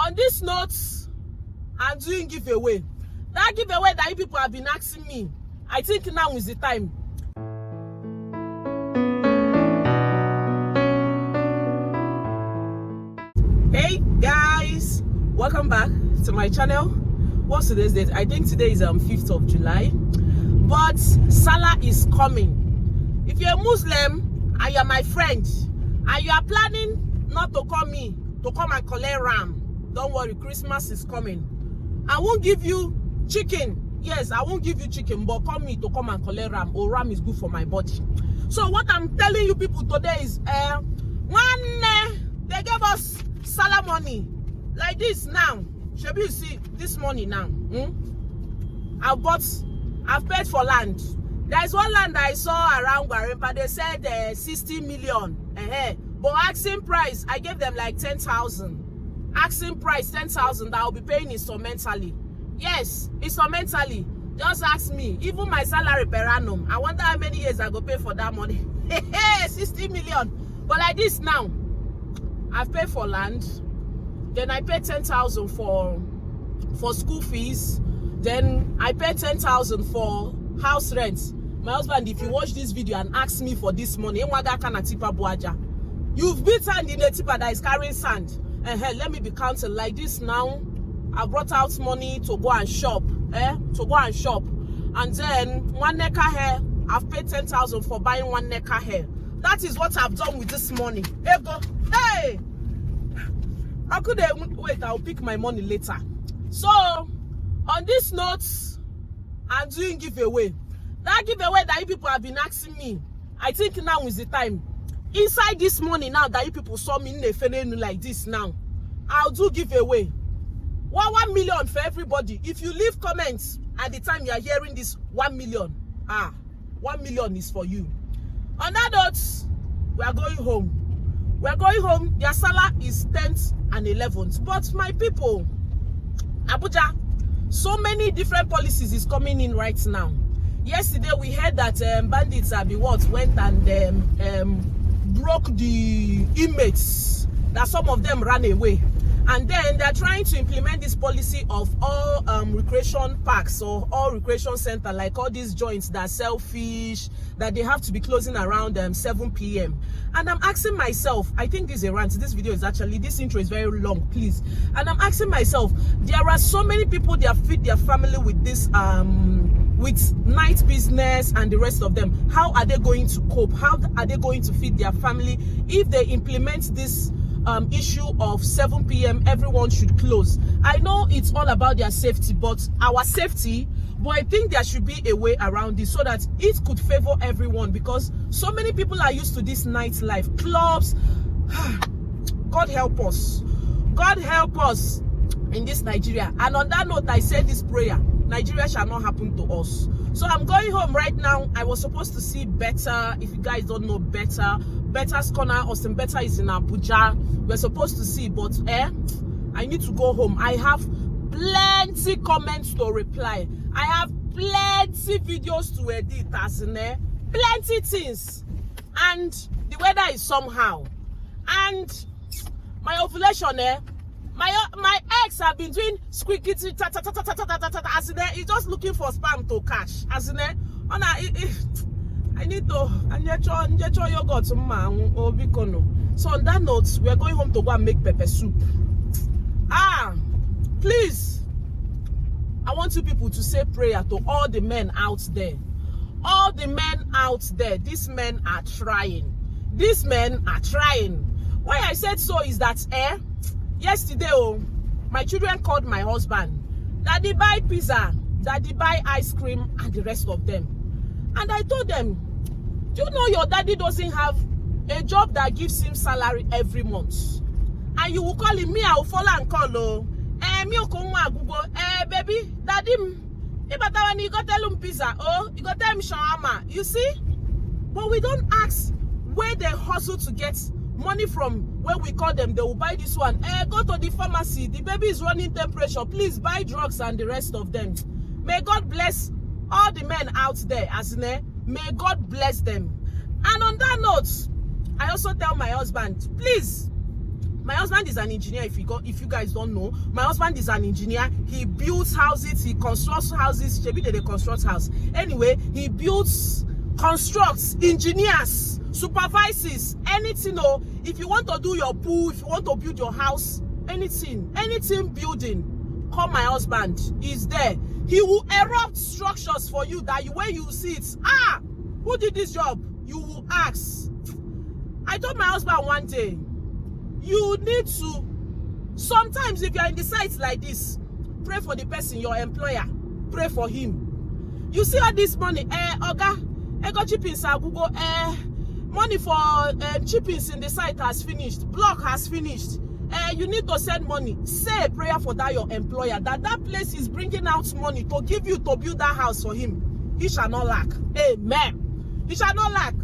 On this note, I'm doing giveaway. That giveaway that you people have been asking me, I think now is the time. Hey guys, welcome back to my channel. What's today's date? I think today is 5th of July. But Salah is coming. If you're a Muslim and you're my friend and you are planning not to call me to come and collect ram, don't worry, Christmas is coming. I won't give you chicken. Yes, I won't give you chicken, but call me to come and collect ram. Oh, ram is good for my body. So what I'm telling you people today is they gave us Salah money like this now. Should you see this money now? I've paid for land. There's one land I saw around Gwarempa. They said 60 million. But asking price, I gave them like 10,000. Asking price 10,000 that I'll be paying instrumentally. Yes, instrumentally. Just ask me. Even my salary per annum. I wonder how many years I go pay for that money. 60 million. But like this now, I've paid for land. Then I paid 10,000 for school fees. Then I paid 10,000 for house rent. My husband, if you watch this video and ask me for this money, you've beat sand in a tipper that is carrying sand. Let me be counting like this now. I brought out money to go and shop. To go and shop. And then 1 neck hair, I've paid 10,000 for buying 1 neck hair. That is what I've done with this money. Hey! I could wait, I'll pick my money later. So, on this note, I'm doing giveaway. That giveaway that you people have been asking me, I think now is the time. Inside this money now that you people saw me in a phenomenon like this now, I'll do giveaway. 1 million for everybody. If you leave comments at the time you are hearing this 1 million, 1 million is for you. On that note, we are going home. We are going home. Their Salah is 10th and 11th. But my people, Abuja, so many different policies is coming in right now. Yesterday we heard that bandits went and broke the inmates, that some of them ran away. And then they're trying to implement this policy of all recreation parks or all recreation center, like all these joints that sell fish, that they have to be closing around 7 p.m. And I'm asking myself, I think this is a rant. This video is actually, this intro is very long, please. And I'm asking myself, there are so many people that feed their family with this with night business and the rest of them. How are they going to cope? How are they going to feed their family if they implement this issue of 7 p.m. everyone should close? I know it's all about their safety, but our safety, but I think there should be a way around this so that it could favor everyone, because so many people are used to this nightlife, clubs. God help us. God help us in this Nigeria. And on that note, I said this prayer: Nigeria shall not happen to us. So I'm going home right now. I was supposed to see Better. If you guys don't know Better, Better's corner, Austin Better is in Abuja. We're supposed to see, but I need to go home. I have plenty comments to reply. I have plenty videos to edit, plenty things. And the weather is somehow. And my ovulation, my ex have been doing squeaky ta ta ta ta ta ta ta ta, as in he's just looking for spam to catch. As in I need to yogurt. So on that note, we are going home to go and make pepper soup. Please, I want you people to say prayer to all the men out there. All the men out there, these men are trying. These men are trying. Why I said so is that yesterday, my children called my husband. Daddy buy pizza, daddy buy ice cream, and the rest of them. And I told them, do you know your daddy doesn't have a job that gives him salary every month? And you will call him, me, I will follow and call, baby, daddy, you got tell him pizza, you got tell him shawarma, you see? But we don't ask where they hustle to get money from. When we call them, they will buy this one. Go to the pharmacy, the baby is running temperature, please buy drugs and the rest of them. May God bless all the men out there, may God bless them. And on that note, I also tell my husband, please, My husband is an engineer. If you guys don't know, my husband is an engineer. He builds houses, he constructs houses. Maybe they construct house. Anyway, he builds, constructs, engineers, supervises, anything. Oh, if you want to do your pool, if you want to build your house, anything building, call my husband. He's there. He will erupt structures for you that when you see it, who did this job? You will ask. I told my husband one day, you need to, sometimes if you are in the sites like this, pray for the person, your employer. Pray for him. You see all this money, Oga, I got chippings, Google, money for chippings in the site has finished, block has finished. You need to send money. Say a prayer for that your employer, that place is bringing out money to give you to build that house for him. He shall not lack. Amen. He shall not lack.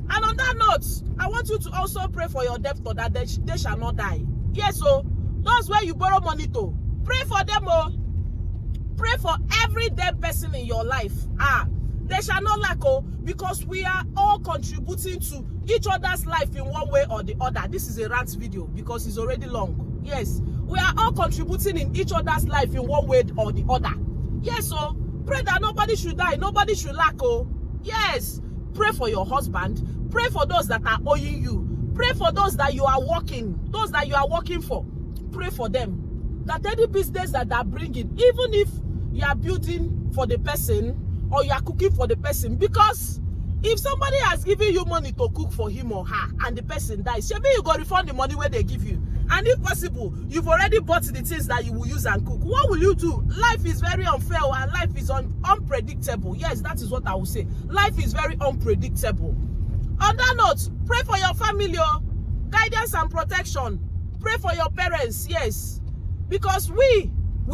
And on that note, I want you to also pray for your debtor that they shall not die. Yes, so those where you borrow money to, pray for them. Oh, pray for every dead person in your life. They shall not lack. Oh, because we are all contributing to each other's life in one way or the other. This is a rant video because it's already long. Yes, we are all contributing in each other's life in one way or the other. Yes, so pray that nobody should die, nobody should lack. Oh, yes. Pray for your husband. Pray for those that are owing you. Pray for those that you are working for. Pray for them. That any business that they're bringing, even if you are building for the person or you are cooking for the person, because if somebody has given you money to cook for him or her and the person dies, maybe you go refund the money where they give you. And if possible, you've already bought the things that you will use and cook. What will you do? Life is very unfair and life is unpredictable. Yes, that is what I will say. Life is very unpredictable. On that note, pray for your family, guidance and protection. Pray for your parents, yes. Because we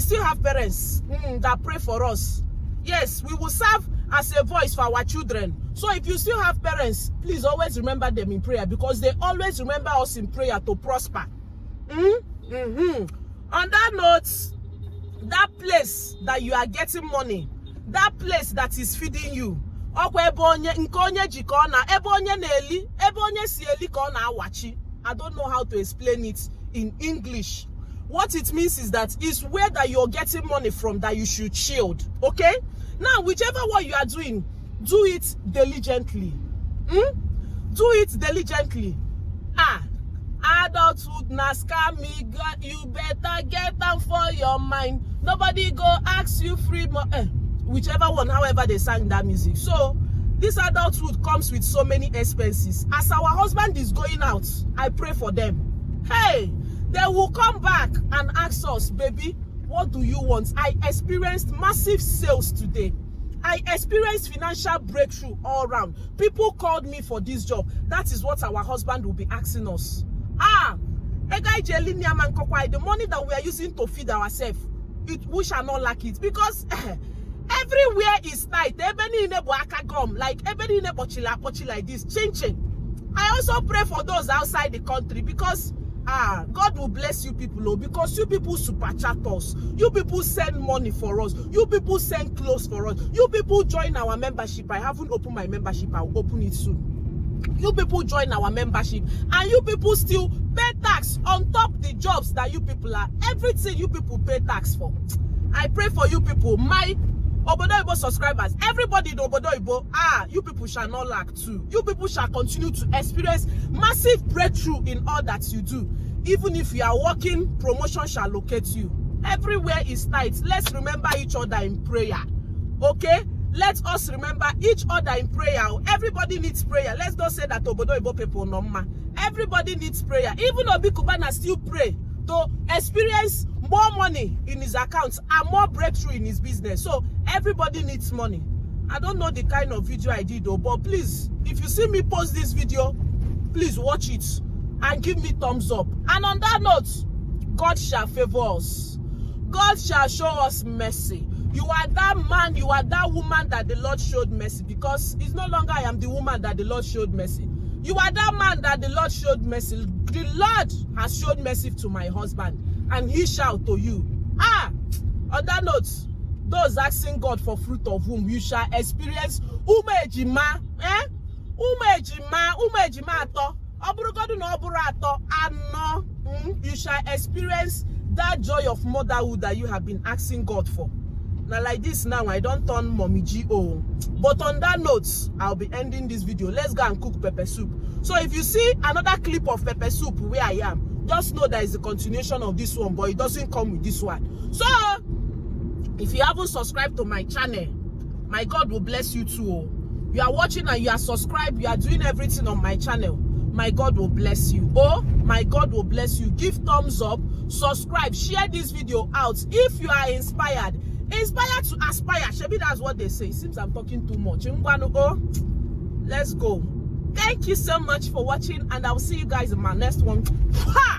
still have parents that pray for us. Yes, we will serve as a voice for our children. So if you still have parents, please always remember them in prayer because they always remember us in prayer to prosper. On that note, that place that you are getting money, that place that is feeding you, I don't know how to explain it in English. What it means is that it's where that you're getting money from that you should shield. Okay? Now, whichever one you are doing, do it diligently. Do it diligently. Adulthood na scam me, God, you better get them for your mind. Nobody go ask you free money. Whichever one, however they sang that music. So, this adulthood comes with so many expenses. As our husband is going out, I pray for them. Hey, they will come back and ask us, baby, what do you want? I experienced massive sales today. I experienced financial breakthrough all around. People called me for this job. That is what our husband will be asking us. The money that we are using to feed ourselves, we shall not lack it because everywhere is tight. Like everybody in a like this, changing. I also pray for those outside the country because God will bless you people, because you people super chat us, you people send money for us, you people send clothes for us, you people join our membership. I haven't opened my membership, I'll open it soon. You people join our membership and you people still pay tax on top the jobs that you people are. Everything you people pay tax for. I pray for you people, my Obodo subscribers, everybody in Obodo, you people shall not lack too. You people shall continue to experience massive breakthrough in all that you do. Even if you are working, promotion shall locate you. Everywhere is tight. Let's remember each other in prayer. Okay? Let us remember each other in prayer. Everybody needs prayer. Let's not say that Obodo people no ma. Everybody needs prayer. Even Obi Kubana still pray to experience more money in his accounts and more breakthrough in his business. So everybody needs money. I don't know the kind of video I did though, but please, if you see me post this video, please watch it and give me thumbs up. And on that note, God shall favor us. God shall show us mercy. You are that man, you are that woman that the Lord showed mercy, because it's no longer I am the woman that the Lord showed mercy. You are that man that the Lord showed mercy. The Lord has showed mercy to my husband, and he shall to you. On that note, those asking God for fruit of whom you shall experience umejima, umejima ato, oburugodu no oburu ato, ano. you shall experience that joy of motherhood that you have been asking God for. Now like this now, I don't turn mommy G.O. But on that note, I'll be ending this video. Let's go and cook pepper soup. So if you see another clip of pepper soup where I am, just know that is a continuation of this one, but it doesn't come with this one. So if you haven't subscribed to my channel, my God will bless you too. You are watching and you are subscribed, you are doing everything on my channel. My God will bless you. Oh, my God will bless you. Give thumbs up, subscribe, share this video out. If you are inspired to aspire. Shebi, that's what they say. It seems I'm talking too much. Let's go. Thank you so much for watching, and I'll see you guys in my next one. Ha!